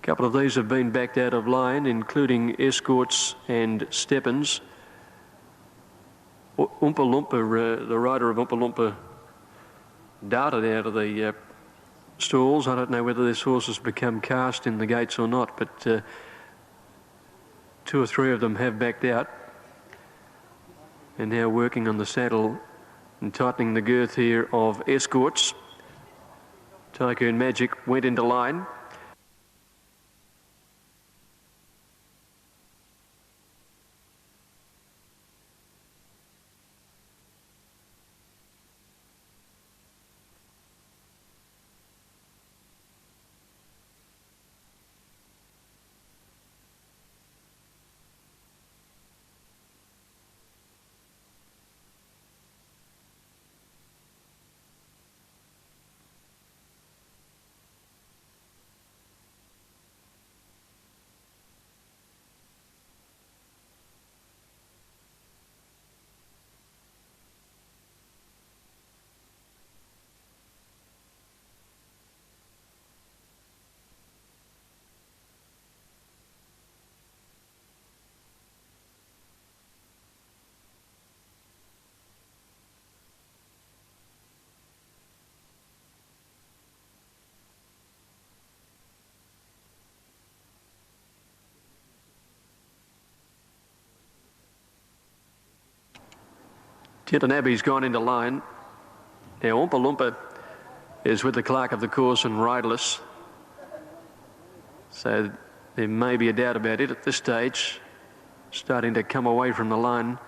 couple of these have been backed out of line, including Escorts and Steppens. Oompa Loompa, the rider of Oompa Loompa, darted out of the stalls. I don't know whether this horse has become cast in the gates or not, but two or three of them have backed out and now working on the saddle and tightening the girth here of Escorts. Tycoon Magic went into line. Tinton Abbey's gone into line. Now Oompa Loompa is with the clerk of the course and riderless. So there may be a doubt about it at this stage. Starting to come away from the line.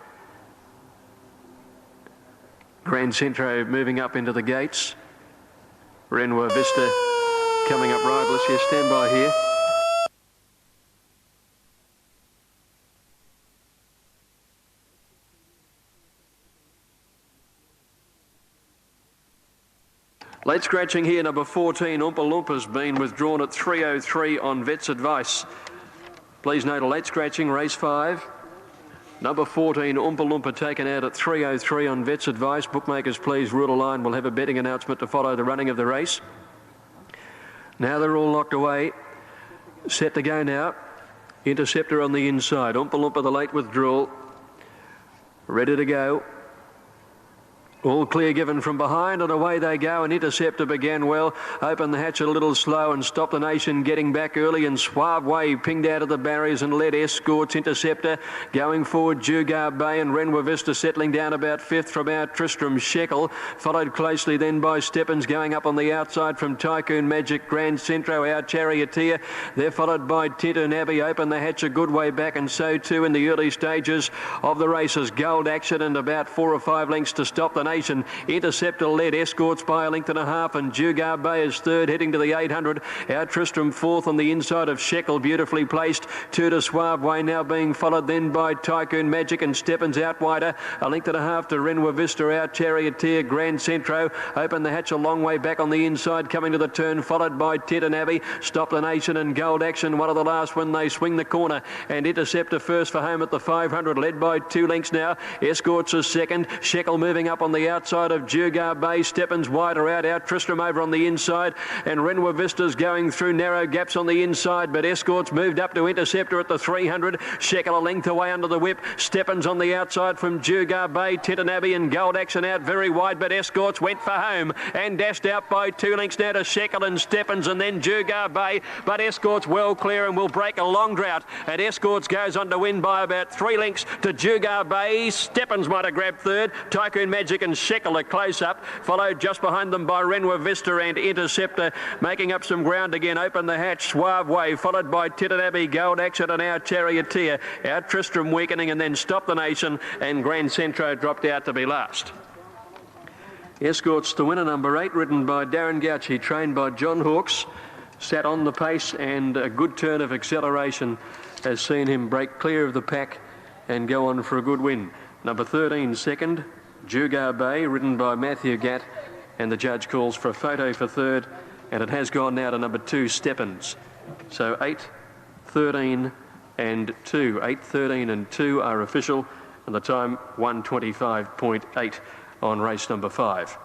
Grand Centro moving up into the gates. Renoir Vista coming up riderless. Yes, stand by here. Late scratching here, number 14, Oompa Loompa's been withdrawn at 3:03 on Vet's advice. Please note a late scratching, race 5. Number 14, Oompa Loompa, taken out at 3:03 on Vet's advice. Bookmakers, please rule a line. We'll have a betting announcement to follow the running of the race. Now they're all locked away. Set to go now. Interceptor on the inside. Oompa Loompa, the late withdrawal. Ready to go. All clear given from behind, and away they go, and Interceptor began well. Opened the hatch a little slow and stopped the nation getting back early, and Suave Way pinged out of the barriers and led Escorts. Interceptor going forward, Jugar Bay and Renoir Vista settling down about 5th from our Tristram Shekel, followed closely then by Steppens going up on the outside from Tycoon Magic, Grand Centro, our Charioteer. They're followed by Tinton Abbey. Opened the hatch a good way back, and so too in the early stages of the races. Gold Action and about 4 or 5 lengths to stop the nation. Interceptor led Escorts by a length and a half, and Jugar Bay is third, heading to the 800. Our Tristram fourth on the inside of Shekel, beautifully placed. 2 to Suave Way, now being followed then by Tycoon Magic and Steppens out wider. A length and a half to Renoir Vista, our Charioteer, Grand Centro. Open the hatch a long way back on the inside, coming to the turn, followed by Tinton Abbey. Stop the Nation and Gold Action, one of the last when they swing the corner. And Interceptor first for home at the 500, led by 2 lengths now. Escorts is second. Shekel moving up on the outside of Jugar Bay. Steppens wider out. Our Tristram over on the inside. And Renoir Vista's going through narrow gaps on the inside, but Escorts moved up to Interceptor at the 300. Shekel a length away under the whip. Steppens on the outside from Jugar Bay. Tinton Abbey and Gold Action out very wide, but Escorts went for home and dashed out by 2 lengths now to Shekel and Steppens, and then Jugar Bay, but Escorts well clear and will break a long drought, and Escorts goes on to win by about 3 lengths to Jugar Bay. Steppens might have grabbed third. Tycoon Magic and Shekel a close-up, followed just behind them by Renoir Vista and Interceptor, making up some ground again. Open the hatch, Suave Way, followed by Tinton Abbey, Gold Action and our Charioteer. Our Tristram weakening, and then Stop the Nation, and Grand Centro dropped out to be last. Escorts to winner, number 8, ridden by Darren Gauci, trained by John Hawkes, sat on the pace, and a good turn of acceleration has seen him break clear of the pack and go on for a good win. Number 13, second, Jugar Bay, ridden by Matthew Gatt, and the judge calls for a photo for third, and it has gone now to number 2, Steppens. So 8, 13 and 2. 8, 13 and 2 are official, and the time 1:25.8 on race number 5.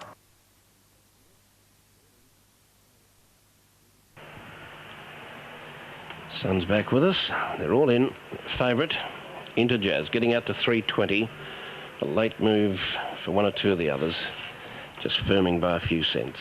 Sun's back with us. They're all in. Favourite, Into Jazz, getting out to 3.20. A late move for one or two of the others, just firming by a few cents.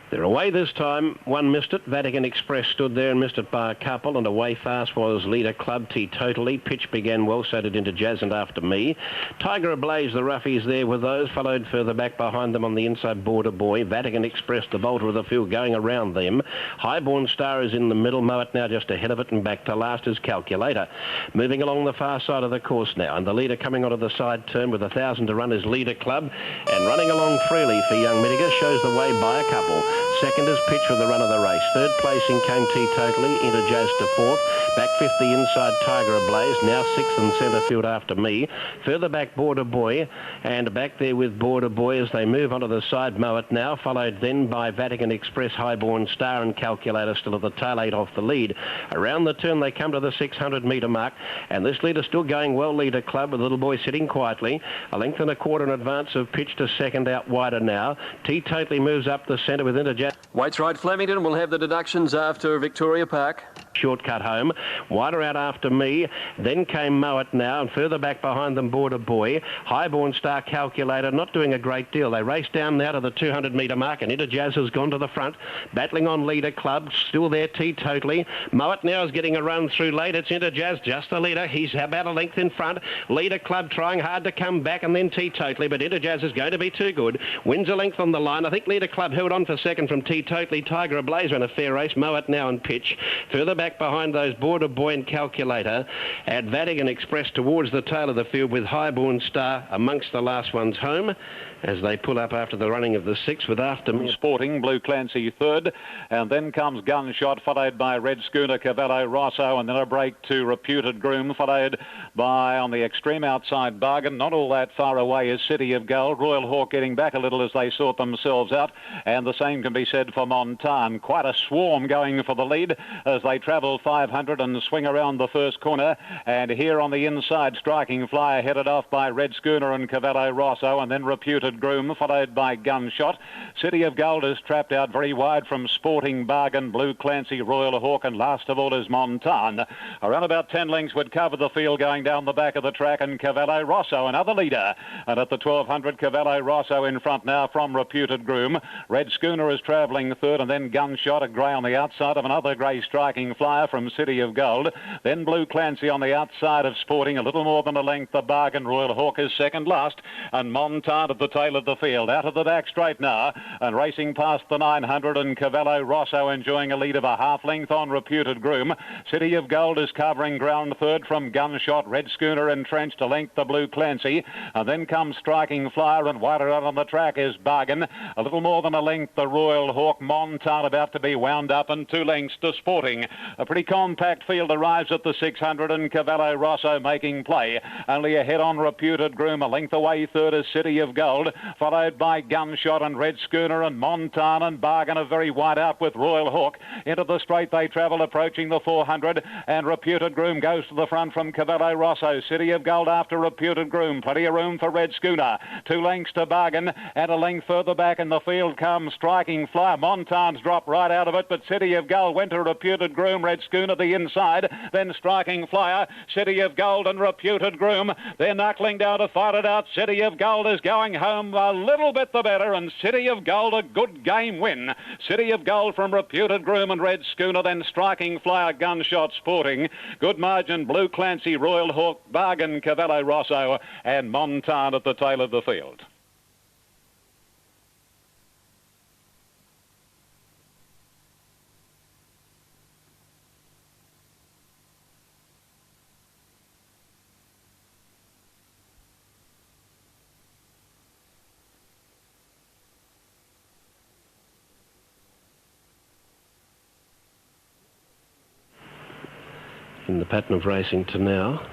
They're away this time. One missed it. Vatican Express stood there and missed it by a couple, and away fast was Leader Club Teetotally. Pitch began well, so did Into Jazz and After Me. Tiger Ablaze, the roughies there with those, followed further back behind them on the inside Border Boy. Vatican Express, the bolter of the field, going around them. Highborn Star is in the middle. Moet now just ahead of it, and back to last is Calculator. Moving along the far side of the course now, and the leader coming onto the side turn with 1,000 to run is Leader Club, and running along freely for Young Mitiger, shows the way by a couple. Second is Pitch with the run of the race. Third placing came Teetotally, Into Jazz to fourth. Back fifth, the inside Tiger Ablaze. Now sixth in centre field After Me. Further back Border Boy, and back there with Border Boy as they move onto the side Moet now, followed then by Vatican Express, Highborn Star and Calculator still at the tail, 8 off the lead. Around the turn they come to the 600 metre mark, and this leader still going well, Leader Club, with Little Boy sitting quietly. A length and a quarter in advance of Pitch to second, out wider now. Teetotally moves up the centre with Into Jazz. Waits right, Flemington will have the deductions after Victoria Park. Shortcut home. Wider out After Me. Then came Moet now, and further back behind them Border Boy. Highborn Star, Calculator not doing a great deal. They race down now to the 200 metre mark, and Into Jazz has gone to the front. Battling on Leader Club. Still there Teetotally. Moet now is getting a run through late. It's Into Jazz, just the leader. He's about a length in front. Leader Club trying hard to come back, and then Teetotally, but Into Jazz is going to be too good. Wins a length on the line. I think Leader Club held on for second from Teetotally. Tiger Ablaze ran a fair race. Moet now and Pitch. Further back behind those Border Boy and Calculator, and Vatican Express towards the tail of the field with Highborn Star amongst the last ones home as they pull up after the running of the 6 with After Me. Sporting, Blue Clancy third, and then comes Gunshot, followed by Red Schooner, Cavallo Rosso, and then a break to Reputed Groom, followed by, on the extreme outside, Bargain. Not all that far away is City of Gold. Royal Hawk getting back a little as they sort themselves out, and the same can be said for Montan. Quite a swarm going for the lead as they travel 500 and swing around the first corner, and here on the inside, Striking Flyer headed off by Red Schooner and Cavallo Rosso, and then Reputed Groom, followed by Gunshot. City of Gold is trapped out very wide from Sporting, Bargain, Blue Clancy, Royal Hawk, and last of all is Montan. Around about 10 lengths would cover the field going down the back of the track, and Cavallo Rosso, another leader. And at the 1200, Cavallo Rosso in front now from Reputed Groom. Red Schooner is travelling third, and then Gunshot, a grey on the outside of another grey Striking Flyer from City of Gold. Then Blue Clancy on the outside of Sporting, a little more than a length. The Bargain, Royal Hawk is second last, and Montan at the tail of the field. Out of the back straight now, and racing past the 900, and Cavallo Rosso enjoying a lead of a half length on Reputed Groom. City of Gold is covering ground third from Gunshot. Red Schooner entrenched a length to Blue Clancy, and then comes Striking Flyer, and wider out on the track is Bargain. A little more than a length the Royal Hawk. Montan about to be wound up, and 2 lengths to Sporting. A pretty compact field arrives at the 600, and Cavallo Rosso making play. Only ahead on Reputed Groom. A length away third is City of Gold, followed by Gunshot and Red Schooner, and Montan and Bargain are very wide out with Royal Hawk. Into the straight they travel, approaching the 400, and Reputed Groom goes to the front from Cavallo Rosso. City of Gold after Reputed Groom. Plenty of room for Red Schooner. 2 lengths to Bargain, and a length further back in the field comes Striking Flyer. Montan's dropped right out of it, but City of Gold went to Reputed Groom. Red Schooner the inside, then Striking Flyer, City of Gold and Reputed Groom. They're knuckling down to fight it out. City of Gold is going home a little bit the better, and City of Gold a good game win. City of Gold from Reputed Groom and Red Schooner, then Striking Flyer, Gunshot, Sporting. Good margin, Blue Clancy, Royal Hawk, Bargain, Cavallo Rosso, and Montan at the tail of the field. In the pattern of racing to now.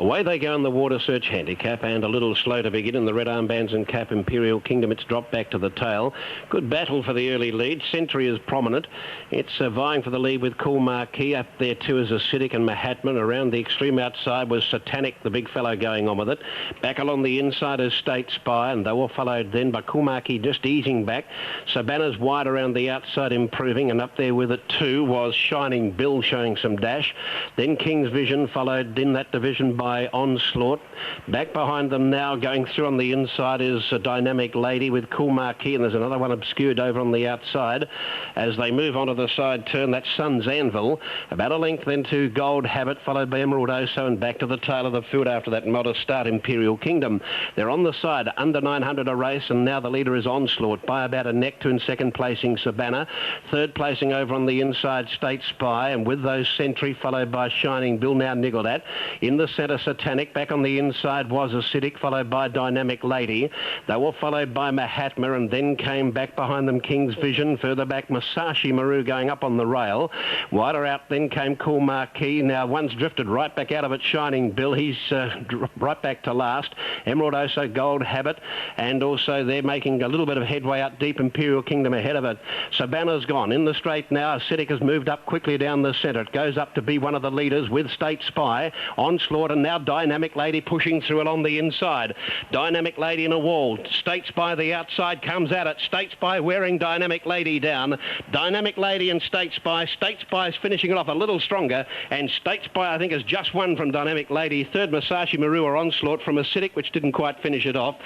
Away they go in the Water Search handicap, and a little slow to begin in the red armbands and cap. Imperial Kingdom, it's dropped back to the tail. Good battle for the early lead. Century is prominent. It's vying for the lead with Cool Marquee. Up there too is Acidic and Mahatma. Around the extreme outside was Satanic, the big fellow going on with it. Back along the inside is State Spy, and they were followed then by Cool Marquee just easing back. Savannah's wide around the outside, improving, and up there with it too was Shining Bill showing some dash. Then King's Vision followed in that division by Onslaught. Back behind them now, going through on the inside, is a Dynamic Lady with Cool Marquee, and there's another one obscured over on the outside. As they move onto the side turn, that's Sun's Anvil. About a length then to Gold Habit, followed by Emerald Oso, and back to the tail of the field after that modest start, Imperial Kingdom. They're on the side, under 900 a race, and now the leader is Onslaught by about a neck to in second placing Savannah. Third placing over on the inside, State Spy, and with those Sentry, followed by Shining Bill, now niggled at. In the centre, Satanic. Back on the inside was Acidic, followed by Dynamic Lady. They were followed by Mahatma, and then came back behind them King's Vision. Further back, Masashi Maru going up on the rail. Wider out then came Cool Marquee. Now one's drifted right back out of it, Shining Bill. He's right back to last. Emerald Oso, Gold Habit, and also they're making a little bit of headway out deep. Imperial Kingdom ahead of it. Savannah's gone. In the straight now, Acidic has moved up quickly down the centre. It goes up to be one of the leaders with State Spy. Onslaught, and now Dynamic Lady pushing through along the inside. Dynamic Lady in a wall. State Spy the outside comes at it. State Spy wearing Dynamic Lady down. Dynamic Lady and State Spy. State Spy is finishing it off a little stronger, and State Spy I think has just won from Dynamic Lady. Third, Masashi Maru or Onslaught from Acidic, which didn't quite finish it off.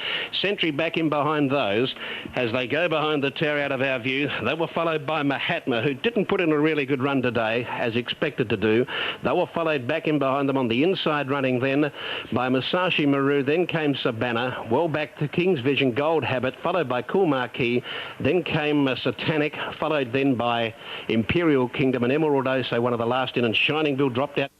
Sentry back in behind those as they go behind the tear out of our view. They were followed by Mahatma, who didn't put in a really good run today, as expected to do. They were followed back in behind them on the inside running then by Masashi Maru. Then came Savannah. Well back to King's Vision, Gold Habit, followed by Cool Marquee. Then came Satanic, followed then by Imperial Kingdom, and Emerald Oso, one of the last in, and Shining Bill dropped out.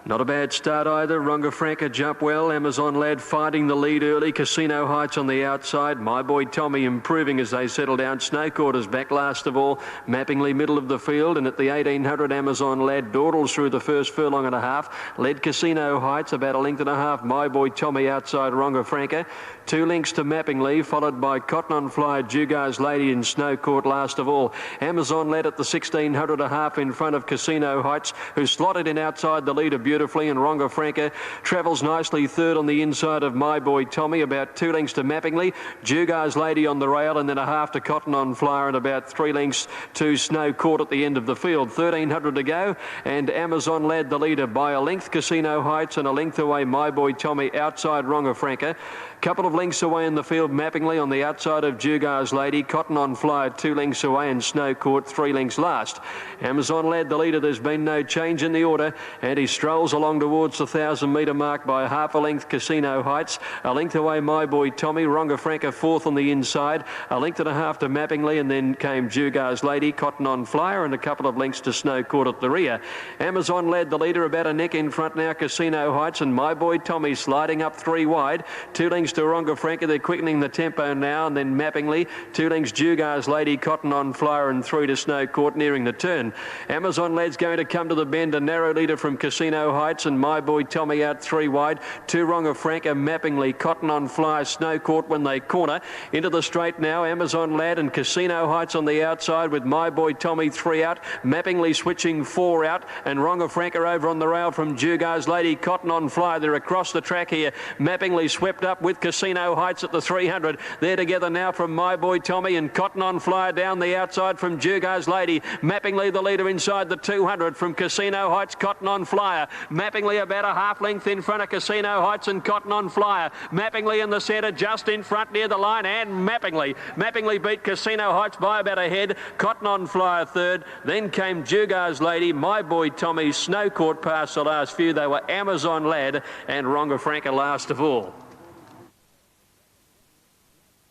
Not a bad start either. Runga Franca jumped well. Amazon Lad finding the lead early. Casino Heights on the outside. My Boy Tommy improving as they settle down. Snow Quarters back last of all. Mappingly middle of the field. And at the 1800, Amazon Lad dawdles through the first furlong and a half. Led Casino Heights about a length and a half. My Boy Tommy outside Runga Franca. 2 lengths to Mappingly, followed by Cotton on Fly, Jugar's Lady and Snow Court last of all. Amazon Lad at the 1600 a half in front of Casino Heights, who slotted in outside the leader beautifully, and Runga Franca travels nicely third on the inside of My Boy Tommy, about 2 lengths to Mappingly. Jugar's Lady on the rail, and then a half to Cotton on Flyer, and about 3 lengths to Snow Court at the end of the field. 1300 to go, and Amazon Lad the leader by a length. Casino Heights, and a length away My Boy Tommy outside Runga Franca. Couple of lengths away in the field, Mappingly on the outside of Jugar's Lady. Cotton on Flyer 2 lengths away, and Snow Court 3 lengths last. Amazon Lad the leader. There's been no change in the order, and he strolls along towards the 1,000-metre mark by half a length. Casino Heights, a length away My Boy Tommy. Runga Franca fourth on the inside, a length and a half to Mappingly, and then came Jugar's Lady, Cotton on Flyer, and a couple of lengths to Snow Court at the rear. Amazon Lad the leader, about a neck in front now. Casino Heights, and My Boy Tommy sliding up 3 wide. 2 lengths to Runga Franca. They're quickening the tempo now, and then Mappingly. 2 lengths Jugar's Lady, Cotton on Flyer, and 3 to Snow Court nearing the turn. Amazon Lad's going to come to the bend. A narrow leader from Casino Heights, and My Boy Tommy out 3 wide. 2 Runga Franca, Mappingly, Cotton on Flyer, Snow Court when they corner. Into the straight now, Amazon Lad and Casino Heights on the outside with My Boy Tommy 3 out. Mappingly switching 4 out, and Runga Franca over on the rail from Jugar's Lady, Cotton on Flyer. They're across the track here. Mappingly swept up with Casino Heights at the 300. They're together now from My Boy Tommy, and Cotton on Flyer down the outside from Jugar's Lady. Mappingly the leader inside the 200 from Casino Heights, Cotton on Flyer. Mappingly about a half length in front of Casino Heights and Cotton on Flyer. Mappingly in the centre, just in front near the line, and Mappingly. Mappingly beat Casino Heights by about a head. Cotton on Flyer third. Then came Jugar's Lady, My Boy Tommy, Snow Court past the last few. They were Amazon Lad and Runga Franca last of all.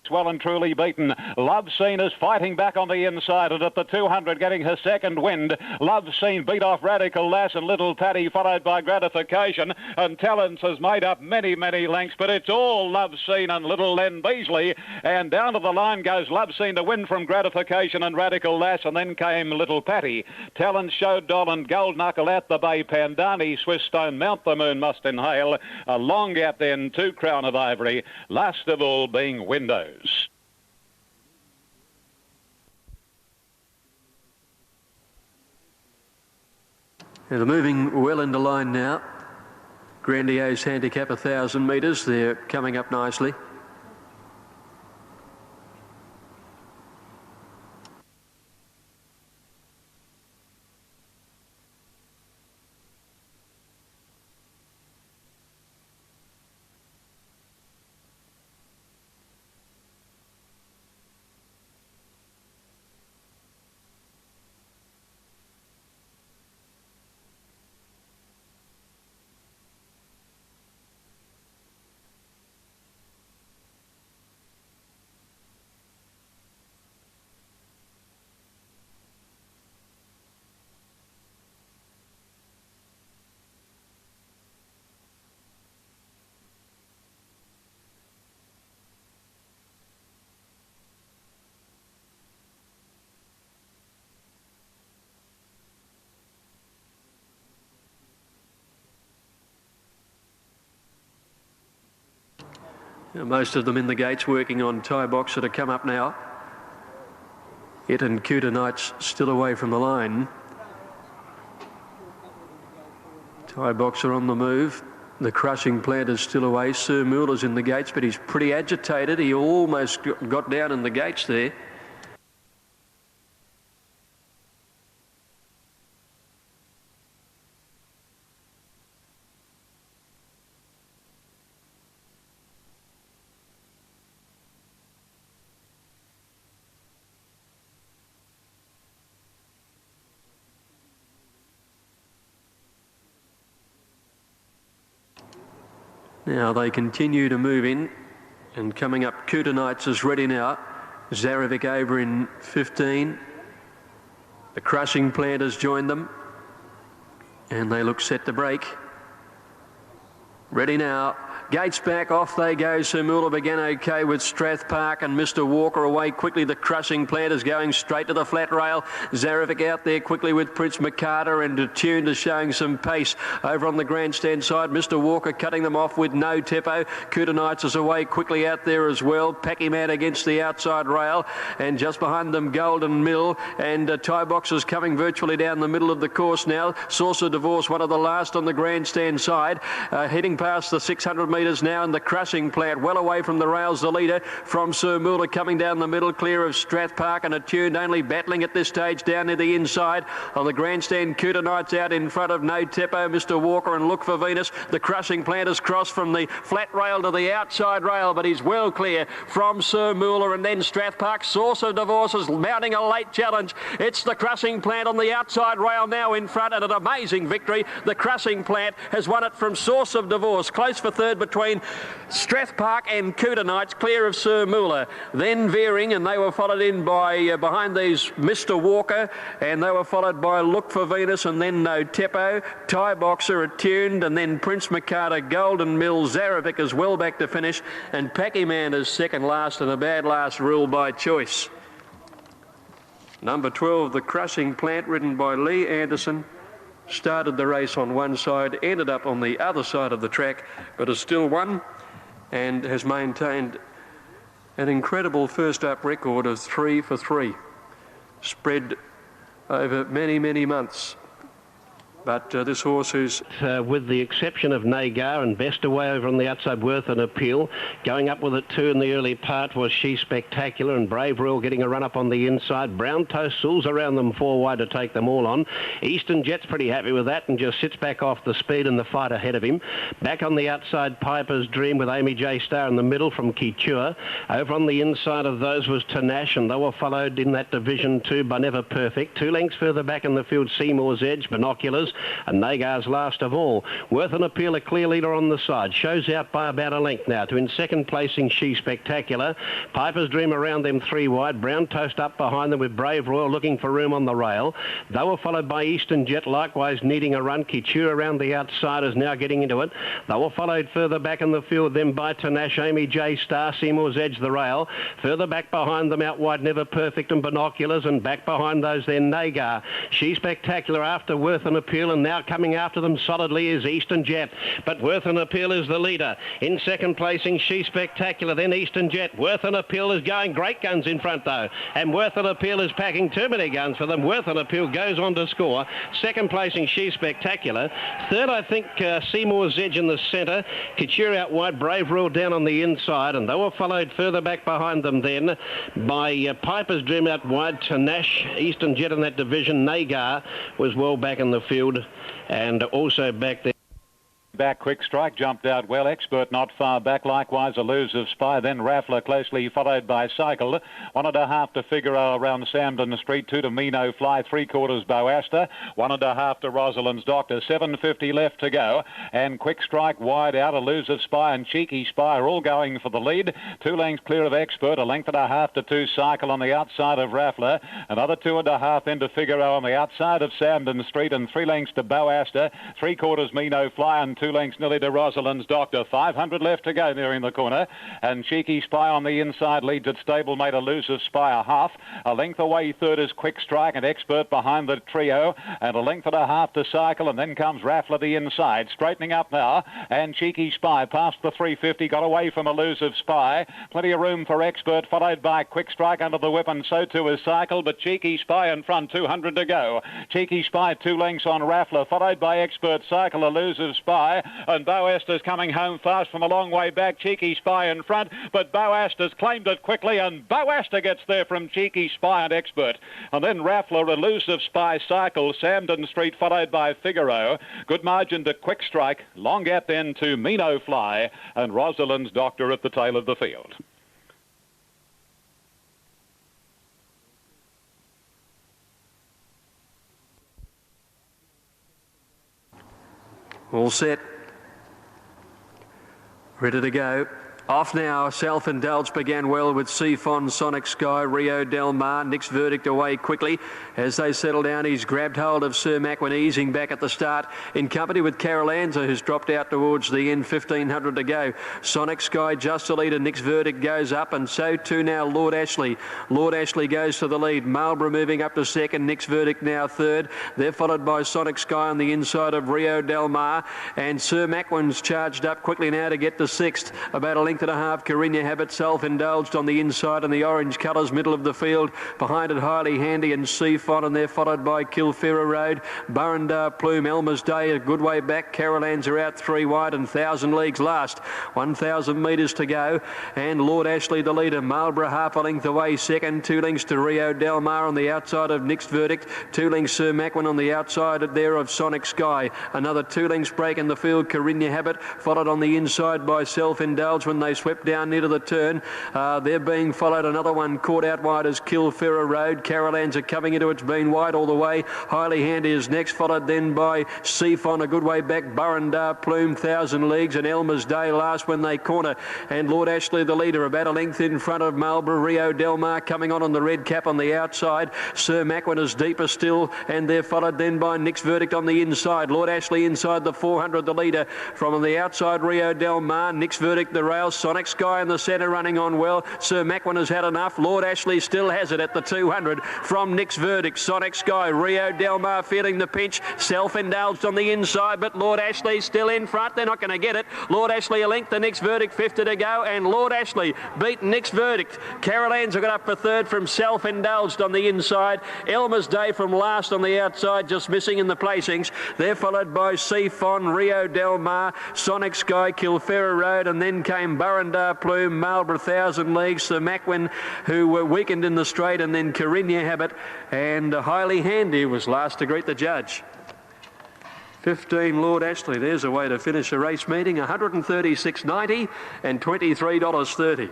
Well and truly beaten. Love Scene is fighting back on the inside, and at the 200 getting her second wind. Love Scene beat off Radical Lass and Little Paddy, followed by Gratification, and Talents has made up many lengths, but it's all Love Scene and Little Len Beasley, and down to the line goes Love Scene to win from Gratification and Radical Lass, and then came Little Paddy. Talents showed Doll and Gold Knuckle at the bay. Pandani, Swiss Stone, Mount the Moon Must Inhale, a long gap then to Crown of Ivory, last of all being Windows. They're moving well into line now. Grandiose handicap 1,000 metres. They're coming up nicely. Most of them in the gates working on tie box that have come up now. It and Cuter Knights still away from the line. Tie box are on the move. The Crushing Plant is still away. Sir Muller's in the gates, but he's pretty agitated. He almost got down in the gates there. Now they continue to move in, and coming up, Cuter Knights is ready now. Zarovic over in 15. The Crushing Plant has joined them, and they look set to break. Ready now. Gates back, off they go. Sir Muller began okay with Strath Park and Mr. Walker away quickly. The Crushing Plant is going straight to the flat rail. Zarovic out there quickly with Prince McCarter, and Attuned is showing some pace over on the grandstand side. Mr. Walker cutting them off with No Tempo. Cuter Knights is away quickly out there as well. Packy Man against the outside rail, and just behind them Golden Mill, and Tie Box is coming virtually down the middle of the course now. Saucer Divorce, one of the last on the grandstand side, heading past the 600 metres now, and the Crushing Plant well away from the rails. The leader from Sir Muller coming down the middle, clear of Strath Park, and Attuned only battling at this stage down near the inside. On the grandstand, Cuter Knights out in front of No Tempo, Mr. Walker, and Look for Venus. The Crushing Plant has crossed from the flat rail to the outside rail, but he's well clear from Sir Muller, and then Strath Park. Source of Divorce is mounting a late challenge. It's the Crushing Plant on the outside rail now in front, and an amazing victory. The Crushing Plant has won it from Source of Divorce. Close for third between Strath Park and Cuter Knights, clear of Sir Muller. Then veering, and they were followed in by behind these Mr. Walker, and they were followed by Look for Venus, and then No Tempo, Tie Boxer, Attuned, and then Prince McCarter, Golden Mill. Zarovic is well back to finish, and Packy Man is second last, and a bad last rule by choice. Number 12, the Crushing Plant, ridden by Lee Anderson, started the race on one side, ended up on the other side of the track, but has still won and has maintained an incredible first up record of 3 for 3, spread over many months. But this horse who's... with the exception of Nagar and Best Away over on the outside, Worth an Appeal. Going up with it too in the early part was She Spectacular, and Brave Royal getting a run up on the inside. Brown Toast Souls around them 4 wide to take them all on. Eastern Jet's pretty happy with that and just sits back off the speed and the fight ahead of him. Back on the outside, Piper's Dream with Amy J. Star in the middle from Kichua. Over on the inside of those was Tanash, and they were followed in that division too by Never Perfect. 2 lengths further back in the field, Seymour's Edge, Binoculars. and Nagar's last of all. Worth an Appeal, a clear leader on the side. Shows out by about a length now to in second placing She Spectacular. Piper's Dream around them three wide. Brown Toast up behind them with Brave Royal looking for room on the rail. They were followed by Eastern Jet, likewise needing a run. Kichu around the outside is now getting into it. They were followed further back in the field then by Tanash, Amy J Star, Seymour's Edge the rail. Further back behind them out wide Never Perfect and Binoculars, and back behind those then Nagar. She Spectacular after Worth an Appeal, and now coming after them solidly is Eastern Jet. But Worth an Appeal is the leader. In second placing She Spectacular, then Eastern Jet. Worth an Appeal is going great guns in front though, and Worth an Appeal is packing too many guns for them. Worth an Appeal goes on to score. Second placing She Spectacular. Third, I think, Seymour's Edge in the centre. Couture out wide, Brave Rule down on the inside, and they were followed further back behind them then by Piper's Dream out wide, Tanash, Eastern Jet in that division. Nagar was well back in the field and also back there. Back Quick Strike jumped out well. Expert not far back. Likewise Elusive Spy. Then Raffler closely followed by Cycle. 1.5 to Figaro around Samden Street. 2 to Mino Fly. 3/4 Boasta. 1.5 to Rosalind's Doctor. 7.50 left to go. And Quick Strike wide out. Elusive Spy and Cheeky Spy are all going for the lead. 2 lengths clear of Expert. 1.5 to 2 Cycle on the outside of Raffler. Another 2.5 into Figaro on the outside of Samden Street. And 3 lengths to Boasta. 3/4 Mino Fly and 2 lengths nearly to Rosalind's Doctor. 500 left to go nearing the corner, and Cheeky Spy on the inside leads at stablemate Elusive Spy a half. A length away third is Quick Strike and Expert behind the trio, and 1.5 to Cycle, and then comes Raffler the inside. Straightening up now, and Cheeky Spy past the 350, got away from Elusive Spy. Plenty of room for Expert, followed by Quick Strike under the whip, and so too is Cycle, but Cheeky Spy in front, 200 to go. Cheeky Spy 2 lengths on Raffler, followed by Expert, Cycle, Elusive Spy, and Boasta's coming home fast from a long way back. Cheeky Spy in front, but Boasta's claimed it quickly, and Boasta gets there from Cheeky Spy and Expert. And then Raffler, Elusive Spy, Cycle, Samden Street, followed by Figaro. Good margin to Quick Strike. Long gap then to Mino Fly, and Rosalind's Doctor at the tail of the field. All set. Ready to go. Off now, Self-Indulged began well with Seafon, Sonic Sky, Rio Del Mar. Nick's Verdict away quickly. As they settle down, he's grabbed hold of Sir Macwin, easing back at the start, in company with Carol Anza, who's dropped out towards the end, 1,500 to go. Sonic Sky just a leader. Nick's Verdict goes up, and so too now Lord Ashley. Lord Ashley goes to the lead. Marlborough moving up to second. Nick's Verdict now third. They're followed by Sonic Sky on the inside of Rio Del Mar, and Sir Macwin's charged up quickly now to get to sixth. About a length and a half. Carina Habit, Self-Indulged on the inside in the orange colours, middle of the field. Behind it, Highly Handy and Seafon, and they're followed by Kilfera Road, Burrendar Plume, Elmer's Day a good way back. Carolans are out 3 wide, and 1,000 leagues last. 1,000 metres to go, and Lord Ashley the leader. Marlborough half a length away second. 2 lengths to Rio Del Mar on the outside of Nick's Verdict. 2 lengths Sir Macwin on the outside there of Sonic Sky. Another 2 lengths break in the field. Carina Habit followed on the inside by Self-Indulged when they swept down near to the turn. They're being followed. Another one caught out wide as Kilfera Road. Carolans are coming into it. It's been wide all the way. Highly Handy is next, followed then by Seafon a good way back. Burrendar Plume, 1,000 leagues, and Elmer's Day last when they corner. And Lord Ashley the leader, about a length in front of Marlborough. Rio Del Mar coming on the red cap on the outside. Sir Macwin is deeper still, and they're followed then by Nick's Verdict on the inside. Lord Ashley inside the 400, the leader. From on the outside, Rio Del Mar. Nick's Verdict the rail. Sonic Sky in the centre running on well. Sir Macwin has had enough. Lord Ashley still has it at the 200 from Nick's Verdict. Sonic Sky, Rio Del Mar feeling the pinch. Self-Indulged on the inside, but Lord Ashley still in front. They're not going to get it. Lord Ashley a length, the Nick's Verdict, 50 to go, and Lord Ashley beat Nick's Verdict. Carolans have got up for third from Self-Indulged on the inside. Elmer's Day from last on the outside, just missing in the placings. They're followed by Seafon, Rio Del Mar, Sonic Sky, Kilfera Road, and then came Burrendar Plume, Marlborough 1,000 leagues, Sir Macwin, who were weakened in the straight, and then Carina Habit, and Highly Handy was last to greet the judge. 15 Lord Ashley. There's a way to finish a race meeting. $136.90 and $23.30.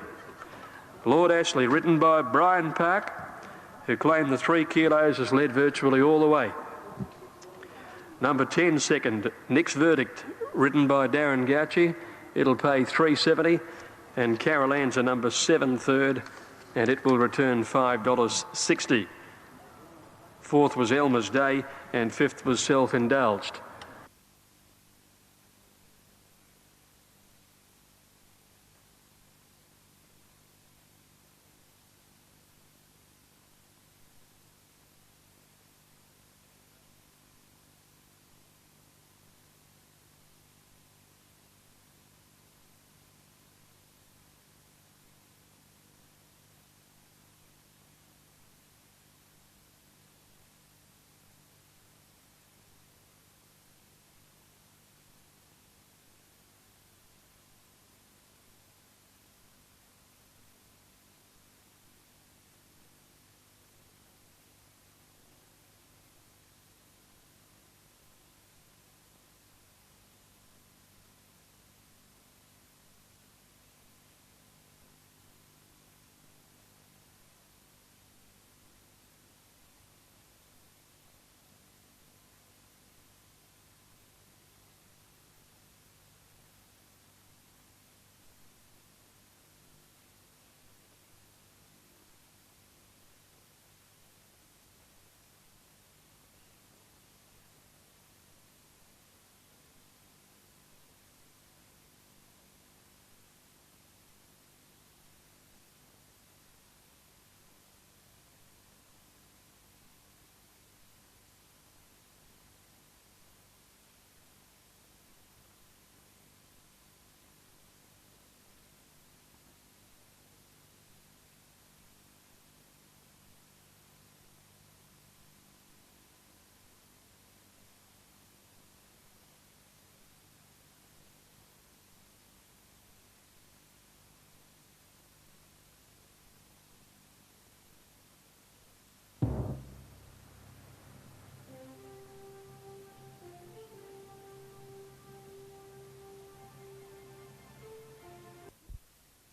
Lord Ashley, written by Brian Park, who claimed the 3 kilos, has led virtually all the way. Number 10 second, Nick's Verdict, ridden by Darren Gauci. It'll pay $3.70. And Carol Ann's a number 7 third, and it will return $5.60. Fourth was Elmer's Day, and fifth was Self-Indulged.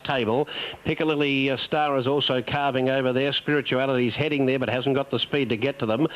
Table. Piccadilly Star is also carving over there. Spirituality's heading there but hasn't got the speed to get to them.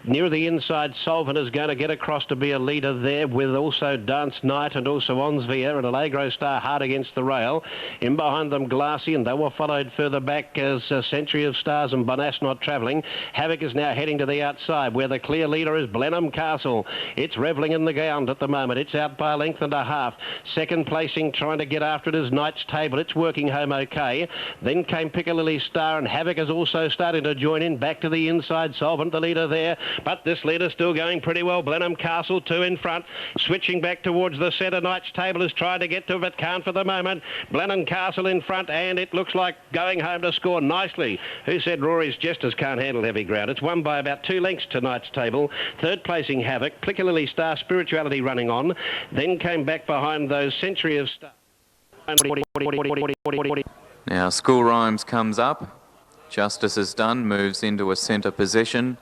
Near the inside, Solvent is going to get across to be a leader there, with also Dance Night and also Onsvia and Allegro Star hard against the rail. In behind them, Glassy, and they were followed further back as Century of Stars and Bonas Not Travelling. Havoc is now heading to the outside, where the clear leader is Blenheim Castle. It's revelling in the ground at the moment. It's out by a length and a half. Second placing, trying to get after it, is Knight's Table. It's working home okay. Then came Piccadilly Star, and Havoc is also starting to join in. Back to the inside, Solvent, the leader there. But this leader still going pretty well. Blenheim Castle, 2 in front. Switching back towards the centre. Knight's Table is trying to get to it, but can't for the moment. Blenheim Castle in front, and it looks like going home to score nicely. Who said Rory's Jesters can't handle heavy ground? It's won by about 2 lengths to Knight's Table. Third placing, Havoc. Piccadilly Star, Spirituality running on. Then came back behind those Century of Star. Now School Rhymes comes up. Justice is done, moves into a centre position.